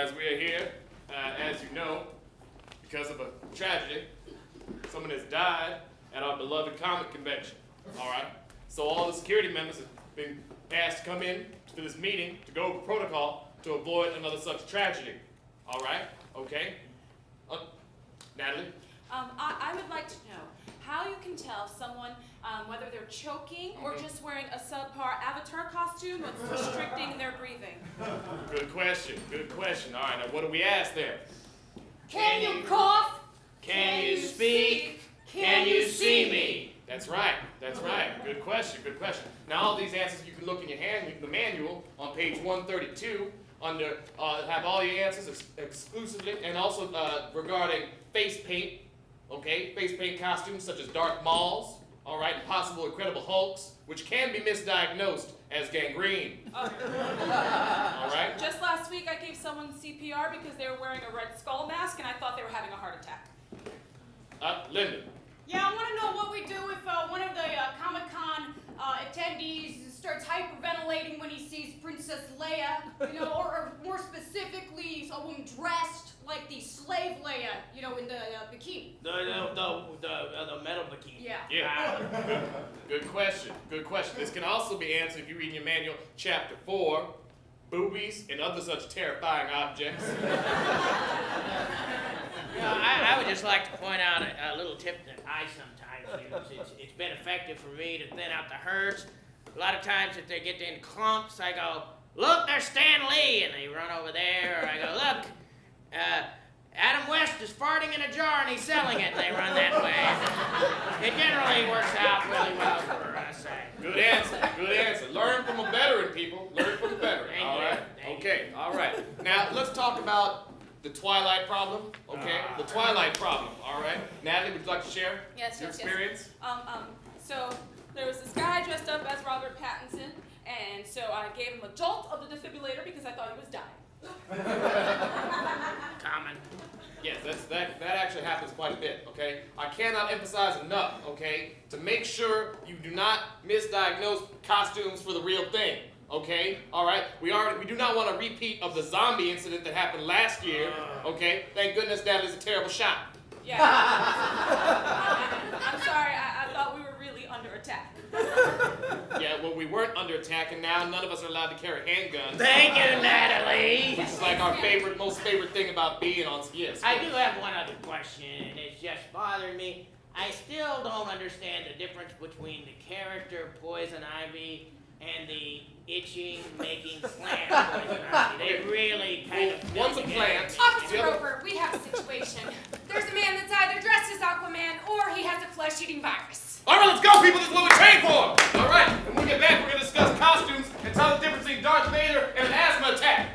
guys, we are here, as you know, because of a tragedy. Someone has died at our beloved comic convention, all right? So all the security members have been asked to come in to this meeting to go over protocol to avoid another such tragedy, all right? Okay? Natalie? I would like to know how you can tell someone whether they're choking or just wearing a subpar avatar costume that's restricting their breathing. Good question, good question. All right, now what do we ask there? Can you cough? Can you speak? Can you see me? That's right, that's right. Good question, good question. Now all these answers you can look in your the manual on page 132 under, have all your answers exclusively, and also regarding face paint, okay? Face paint costumes such as Dark Mauls, all right, and possible Incredible Hulks, which can be misdiagnosed as gangrene. All right? Just last week I gave someone CPR because they were wearing a Red Skull mask and I thought they were having a heart attack. Linda. Yeah, I want to know what we do if one of the Comic-Con attendees starts hyperventilating when he sees Princess Leia, you know, or more specifically, a woman dressed like the slave Leia, you know, in the bikini. The metal bikini. Yeah. Yeah. Good question. Good question. This can also be answered if you read in your manual, chapter 4, boobies and other such terrifying objects. You know, I would just like to point out a little tip that I sometimes use. It's been effective for me to thin out the herds. A lot of times if they get in clumps, I go, look, there's Stan Lee, and they run over there. Or I go, look, Adam West is farting in a jar and he's selling it, and they run that way. It generally works out really well for us. Good answer, good answer. Learn from a veteran, people. Learn from a veteran, all right? Okay, all right. Now, let's talk about the Twilight problem, okay? The Twilight problem, all right? Natalie, would you like to share your experience? So there was this guy dressed up as Robert Pattinson, and so I gave him a jolt of the defibrillator because I thought he was dying. Common. Yes, that actually happens quite a bit, okay? I cannot emphasize enough, okay, to make sure you do not misdiagnose costumes for the real thing, okay? All right? We do not want a repeat of the zombie incident that happened last year, okay? Thank goodness that is a terrible shot. Yeah. I'm sorry, I thought we were really under attack. Yeah, well, we weren't under attack, and now none of us are allowed to carry handguns. Thank you, Natalie. Which is like our most favorite thing about being on, yes. I do have one other question, and it's just bothering me. I still don't understand the difference between the character Poison Ivy and the itching, making plant Poison Ivy. They really kind of... One's a plant. Officer Roper, we have a situation. There's a man that's either dressed as Aquaman or he has a flesh-eating virus. All right, let's go, people. This is what we trained for. All right, when we get back, we're going to discuss costumes and tell the difference between Darth Vader and an asthma attack.